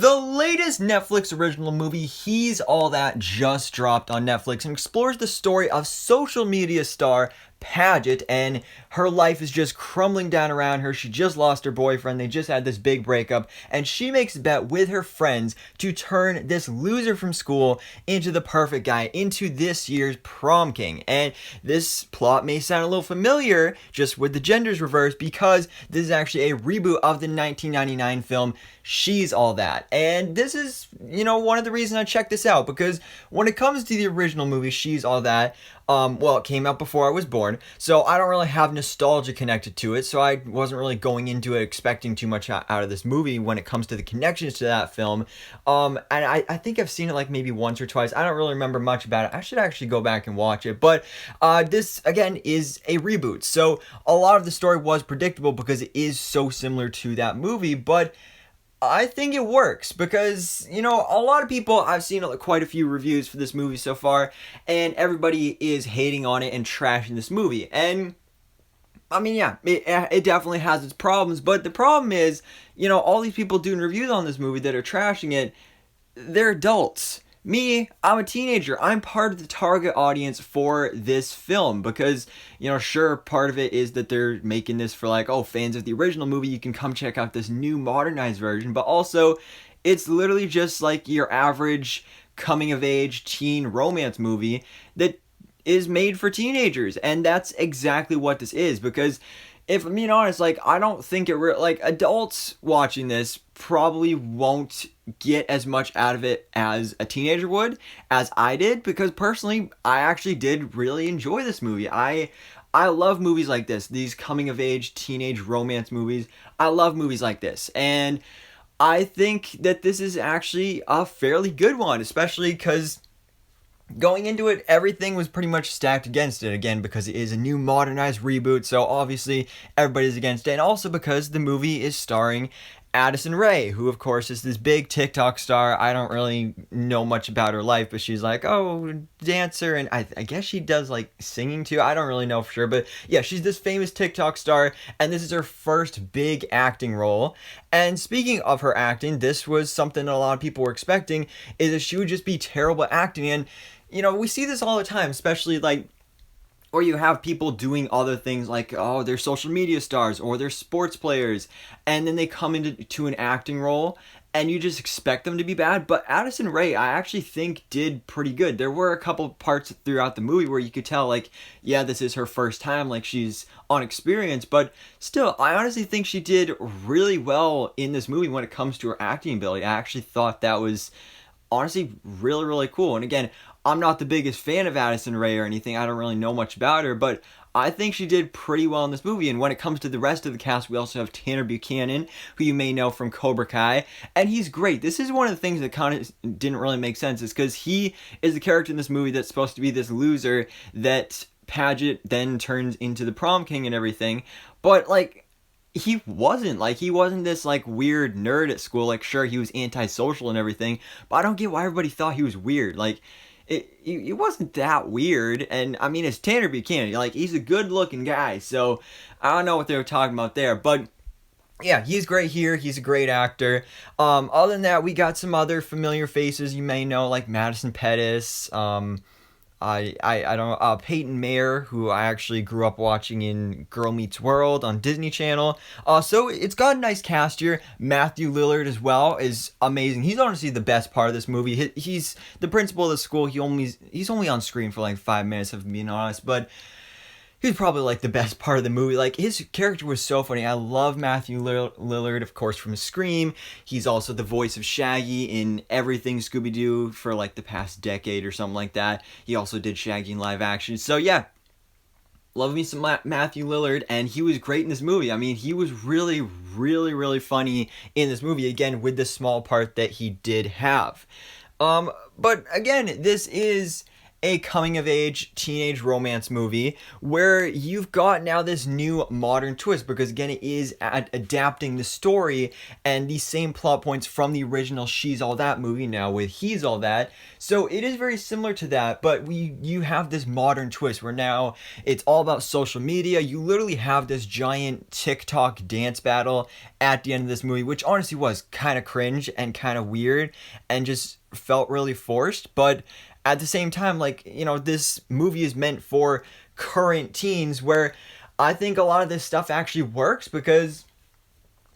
The latest Netflix original movie, He's All That, just dropped on Netflix and explores the story of social media star Paget, and her life is just crumbling down around her. She just lost her boyfriend, they just had this big breakup, and she makes a bet with her friends to turn this loser from school into the perfect guy, into this year's prom king. And this plot may sound a little familiar, just with the genders reversed, because this is actually a reboot of the 1999 film She's All That. And this is, one of the reasons I checked this out, because when it comes to the original movie She's All That, it came out before I was born, so I don't really have nostalgia connected to it, so I wasn't really going into it expecting too much out of this movie when it comes to the connections to that film. And I think I've seen it like maybe once or twice. I don't really remember much about it. I should actually go back and watch it, but this, again, is a reboot, so a lot of the story was predictable because it is so similar to that movie, but I think it works because, a lot of people, I've seen quite a few reviews for this movie so far, and everybody is hating on it and trashing this movie. And, it definitely has its problems, but the problem is, all these people doing reviews on this movie that are trashing it, they're adults. Me, I'm a teenager. I'm part of the target audience for this film because, sure, part of it is that they're making this for fans of the original movie. You can come check out this new modernized version, but also it's literally just like your average coming of age teen romance movie that is made for teenagers. And that's exactly what this is, because if I'm being honest, I don't think adults watching this probably won't get as much out of it as a teenager would, as I did, because personally, I actually did really enjoy this movie. I love movies like this, these coming of age teenage romance movies. I love movies like this, and I think that this is actually a fairly good one, especially because going into it, everything was pretty much stacked against it, again, because it is a new modernized reboot, so obviously everybody's against it, and also because the movie is starring Addison Rae, who of course is this big TikTok star. I don't really know much about her life, but she's dancer, and I guess she does singing too. I don't really know for sure, but yeah, she's this famous TikTok star, and this is her first big acting role. And speaking of her acting, this was something that a lot of people were expecting, is that she would just be terrible at acting, and we see this all the time, especially or you have people doing other things they're social media stars or they're sports players, and then they come into an acting role and you just expect them to be bad. But Addison Rae, I actually think, did pretty good. There were a couple parts throughout the movie where you could tell this is her first time, she's unexperienced, but still, I honestly think she did really well in this movie when it comes to her acting ability. I actually thought that was honestly really, really cool. And again, I'm not the biggest fan of Addison Rae or anything. I don't really know much about her, but I think she did pretty well in this movie. And when it comes to the rest of the cast, we also have Tanner Buchanan, who you may know from Cobra Kai, and he's great. This is one of the things that kind of didn't really make sense, is because he is the character in this movie that's supposed to be this loser that Paget then turns into the prom king and everything, but he wasn't this weird nerd at school. Sure, he was antisocial and everything, but I don't get why everybody thought he was weird. It wasn't that weird. And I mean, it's Tanner Buchanan, he's a good looking guy, so I don't know what they were talking about there, but yeah, he's great here. He's a great actor. Other than that, we got some other familiar faces you may know, like Madison Pettis, I don't know, Peyton Mayer, who I actually grew up watching in Girl Meets World on Disney Channel. So it's got a nice cast here. Matthew Lillard as well is amazing. He's honestly the best part of this movie. He's the principal of the school. He's only on screen for 5 minutes, if I'm being honest, but he's probably the best part of the movie. His character was so funny. I love Matthew Lillard, of course, from Scream. He's also the voice of Shaggy in everything Scooby-Doo for the past decade or something like that. He also did Shaggy in live action. So yeah, love me some Matthew Lillard, and he was great in this movie. I mean, he was really, really, really funny in this movie, again, with the small part that he did have. But again, this is a coming-of-age teenage romance movie where you've got now this new modern twist, because again, it is adapting the story and the same plot points from the original She's All That movie now with He's All That. So it is very similar to that, but you have this modern twist where now it's all about social media. You literally have this giant TikTok dance battle at the end of this movie, which honestly was kind of cringe and kind of weird and just felt really forced. But at the same time, like, you know, this movie is meant for current teens, where I think a lot of this stuff actually works because,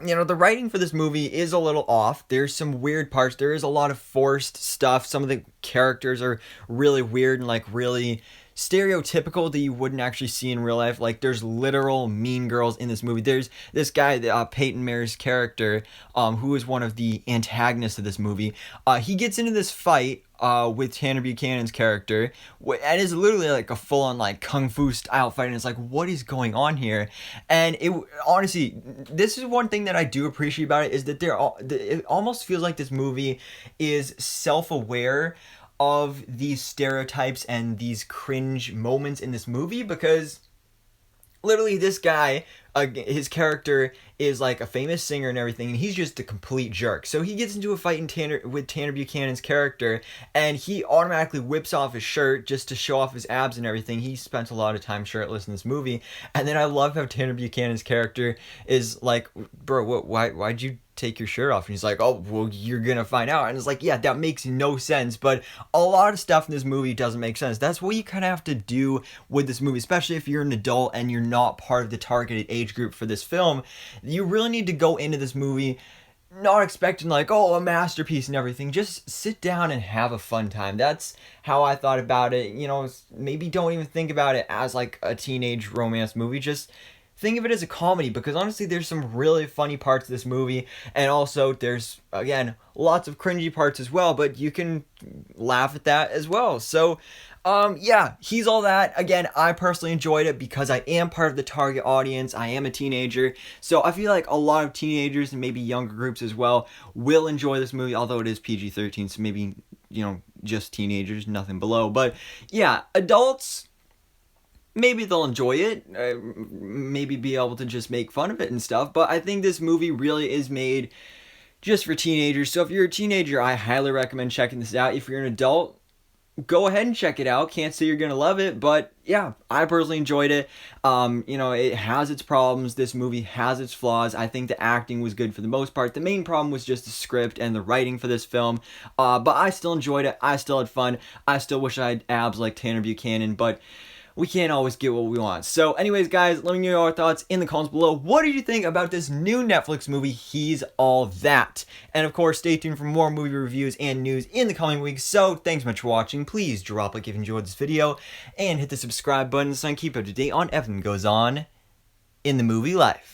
you know, the writing for this movie is a little off. There's some weird parts. There is a lot of forced stuff. Some of the characters are really weird and like really stereotypical that you wouldn't actually see in real life. Like, there's literal mean girls in this movie. There's this guy, Peyton Mayer's character, who is one of the antagonists of this movie. He gets into this fight with Tanner Buchanan's character, and it's literally like a full-on like kung fu style fight, and it's like, what is going on here? And it honestly, this is one thing that I do appreciate about it, is that it almost feels like this movie is self-aware of these stereotypes and these cringe moments in this movie, because literally this guy, his character is like a famous singer and everything, and he's just a complete jerk. So he gets into a fight with Tanner Buchanan's character, and he automatically whips off his shirt just to show off his abs and everything. He spent a lot of time shirtless in this movie. And then I love how Tanner Buchanan's character is like, bro, why'd you take your shirt off? And he's like, oh, well, you're gonna find out. And it's like, yeah, that makes no sense. But a lot of stuff in this movie doesn't make sense. That's what you kind of have to do with this movie, especially if you're an adult and you're not part of the targeted age group for this film. You really need to go into this movie not expecting like, oh, a masterpiece and everything. Just sit down and have a fun time. That's how I thought about it. You know, maybe don't even think about it as like a teenage romance movie. Just think of it as a comedy, because honestly, there's some really funny parts of this movie, and also there's, again, lots of cringy parts as well, but you can laugh at that as well. So yeah, He's All That. Again, I personally enjoyed it because I am part of the target audience. I am a teenager, so I feel like a lot of teenagers and maybe younger groups as well will enjoy this movie, although it is PG-13, so maybe, you know, just teenagers, nothing below. But yeah, adults, maybe they'll enjoy it, maybe be able to just make fun of it and stuff, but I think this movie really is made just for teenagers. So if you're a teenager, I highly recommend checking this out. If you're an adult, go ahead and check it out. Can't say you're gonna love it, but yeah, I personally enjoyed it. You know, it has its problems. This movie has its flaws. I think the acting was good for the most part. The main problem was just the script and the writing for this film. But I still enjoyed it. I still had fun. I still wish I had abs like Tanner Buchanan, but we can't always get what we want. So anyways, guys, let me know your thoughts in the comments below. What did you think about this new Netflix movie, He's All That? And of course, stay tuned for more movie reviews and news in the coming weeks. So thanks so much for watching. Please drop a like if you enjoyed this video, and hit the subscribe button so I can keep up to date on everything that goes on in the movie life.